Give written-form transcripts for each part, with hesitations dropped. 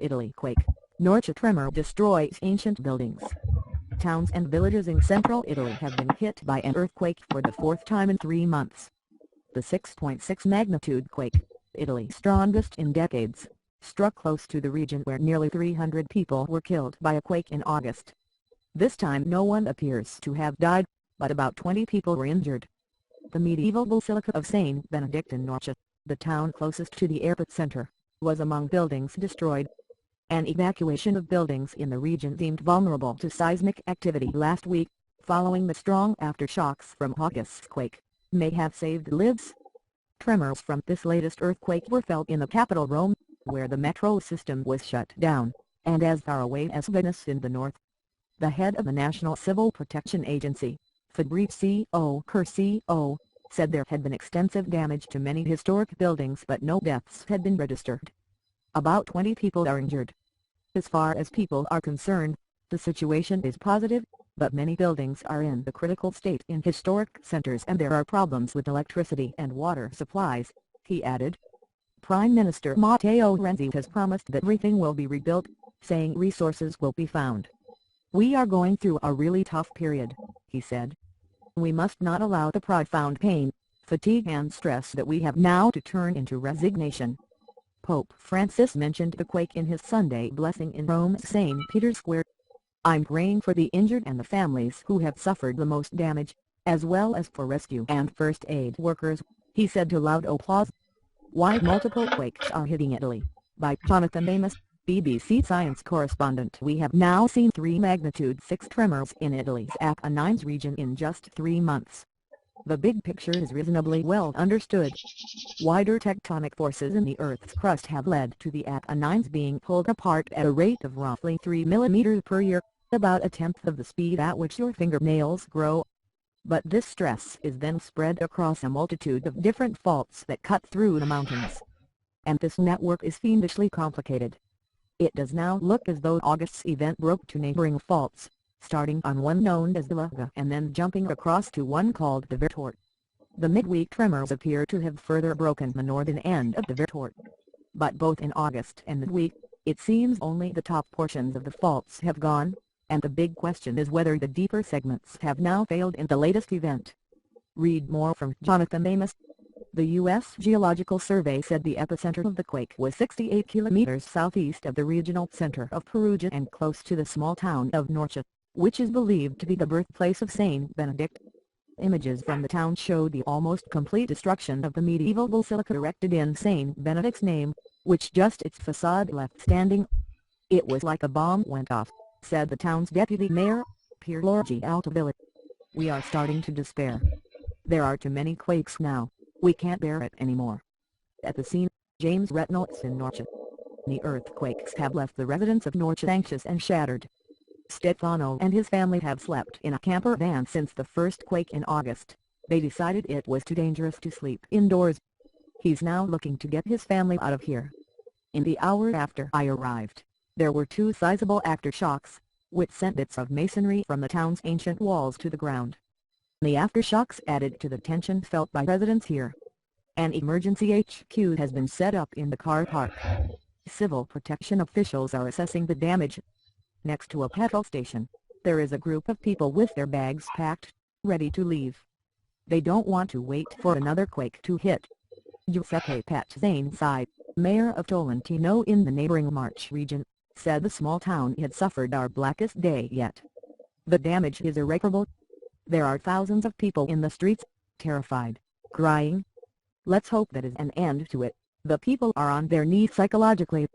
Italy quake. Norcia tremor destroys ancient buildings. Towns and villages in central Italy have been hit by an earthquake for the fourth time in 3 months. The 6.6 magnitude quake, Italy's strongest in decades, struck close to the region where nearly 300 people were killed by a quake in August. This time no one appears to have died, but about 20 people were injured. The medieval basilica of St Benedict in Norcia, the town closest to the epicenter, was among buildings destroyed. An evacuation of buildings in the region deemed vulnerable to seismic activity last week, following the strong aftershocks from August's quake, may have saved lives. Tremors from this latest earthquake were felt in the capital Rome, where the metro system was shut down, and as far away as Venice in the north. The head of the National Civil Protection Agency, Fabrizio Curcio, said there had been extensive damage to many historic buildings but no deaths had been registered. About 20 people are injured. As far as people are concerned, the situation is positive, but many buildings are in a critical state in historic centers and there are problems with electricity and water supplies, he added. Prime Minister Matteo Renzi has promised that everything will be rebuilt, saying resources will be found. "We are going through a really tough period," he said. "We must not allow the profound pain, fatigue and stress that we have now to turn into resignation." Pope Francis mentioned the quake in his Sunday blessing in Rome's St. Peter's Square. "I'm praying for the injured and the families who have suffered the most damage, as well as for rescue and first aid workers," he said to loud applause. Why multiple quakes are hitting Italy, by Jonathan Amos, BBC Science correspondent. We have now seen 3 magnitude 6 tremors in Italy's Apennines region in just 3 months. The big picture is reasonably well understood. Wider tectonic forces in the Earth's crust have led to the Apennines being pulled apart at a rate of roughly 3 mm per year, about a tenth of the speed at which your fingernails grow. But this stress is then spread across a multitude of different faults that cut through the mountains. And this network is fiendishly complicated. It does now look as though August's event broke 2 neighboring faults, starting on one known as the Lega and then jumping across to one called the Virtort. The midweek tremors appear to have further broken the northern end of the Virtort. But both in August and midweek, it seems only the top portions of the faults have gone, and the big question is whether the deeper segments have now failed in the latest event. Read more from Jonathan Amos. The U.S. Geological Survey said the epicenter of the quake was 68 kilometers southeast of the regional center of Perugia and close to the small town of Norcia, which is believed to be the birthplace of St. Benedict. Images from the town showed the almost complete destruction of the medieval basilica erected in St. Benedict's name, which just its facade left standing. "It was like a bomb went off," said the town's deputy mayor, Pierluigi Altavilla. "We are starting to despair. There are too many quakes now, we can't bear it anymore." At the scene, James Reynolds in Norcia. The earthquakes have left the residents of Norcia anxious and shattered. Stefano and his family have slept in a camper van since the first quake in August. They decided it was too dangerous to sleep indoors. He's now looking to get his family out of here. "In the hour after I arrived, there were 2 sizable aftershocks, which sent bits of masonry from the town's ancient walls to the ground. The aftershocks added to the tension felt by residents here. An emergency HQ has been set up in the car park. Civil protection officials are assessing the damage." Next to a petrol station, there is a group of people with their bags packed, ready to leave. They don't want to wait for another quake to hit. Giuseppe Pezzainside, mayor of Tolentino in the neighboring Marche region, said the small town had suffered our blackest day yet. "The damage is irreparable. There are thousands of people in the streets, terrified, crying. Let's hope that is an end to it. The people are on their knees psychologically."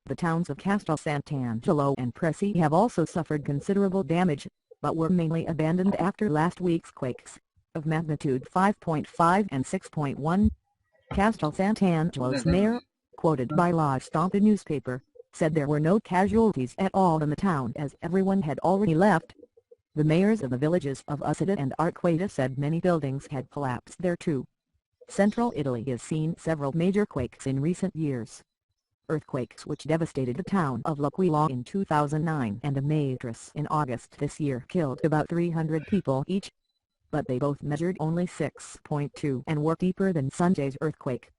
The towns of Castel Sant'Angelo and Presi have also suffered considerable damage, but were mainly abandoned after last week's quakes, of magnitude 5.5 and 6.1. Castel Sant'Angelo's mayor, quoted by La Stampa newspaper, said there were no casualties at all in the town as everyone had already left. The mayors of the villages of Ussita and Arquata said many buildings had collapsed there too. Central Italy has seen several major quakes in recent years. Earthquakes which devastated the town of L'Aquila in 2009 and Amatris in August this year killed about 300 people each. But they both measured only 6.2 and were deeper than Sunday's earthquake.